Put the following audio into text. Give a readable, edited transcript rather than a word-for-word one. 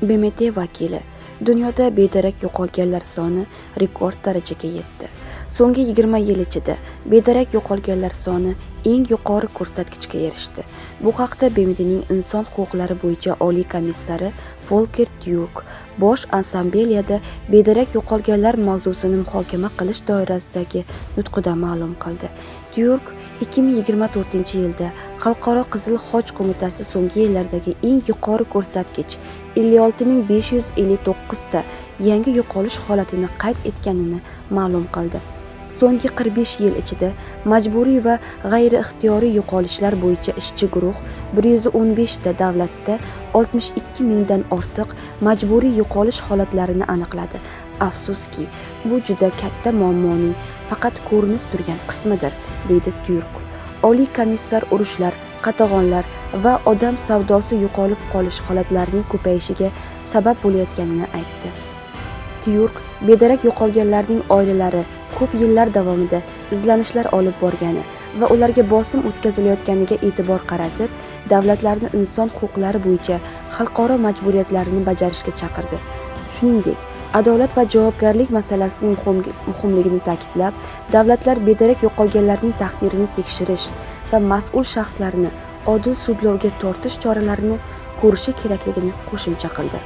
BMT vakili: dunyoda bedarak yo'qolganlar soni rekord darajaga yetdi. So'nggi 20 yil ichida bedarak yo'qolganlar soni eng yuqori ko'rsatkichga erishdi. Bu haqda BMTning inson huquqlari bo'yicha oliy komissari Volker Türk Bosh Assambleyada bedarak yo'qolganlar mavzusini muhokama qilish doirasidagi nutqida ma'lum qildi. Türk 2024-yilda Xalqaro Qizil Xoch qo'mitasi so'nggi yillardagi eng yuqori ko'rsatkich 56.559 ta yangi yo'qolish holatini qayd etganini ma'lum qildi. So'nggi 45 yil ichida majburiy va g'ayri-ixtiyoriy yo'qolishlar bo'yicha ishchi guruh 115 ta davlatda 62 mingdan ortiq majburiy yo'qolish holatlarini aniqladi. Afsuski, bu juda katta muammoning faqat ko'rinib turgan qismidir, deydi Türk. Oliy komissar urushlar, qatag'onlar va odam savdosi yo'qolib qolish holatlarining ko'payishiga sabab bo'layotganini aytdi. Türk bedarak yo'qolganlarning oilalari ko'p yillar davomida izlanishlar olib borgani va ularga bosim o'tkazilayotganiga e'tibor qaratib, davlatlarni inson huquqlari bo'yicha xalqaro majburiyatlarini bajarishga chaqirdi. Shuningdek, adolat va javobgarlik masalasining muhimligini ta'kidlab, davlatlar bedarak yo'qolganlarning taqdirini tekshirish va mas'ul shaxslarni odil sudlovga tortish choralarini ko'rishi kerakligini qo'shimcha qildi.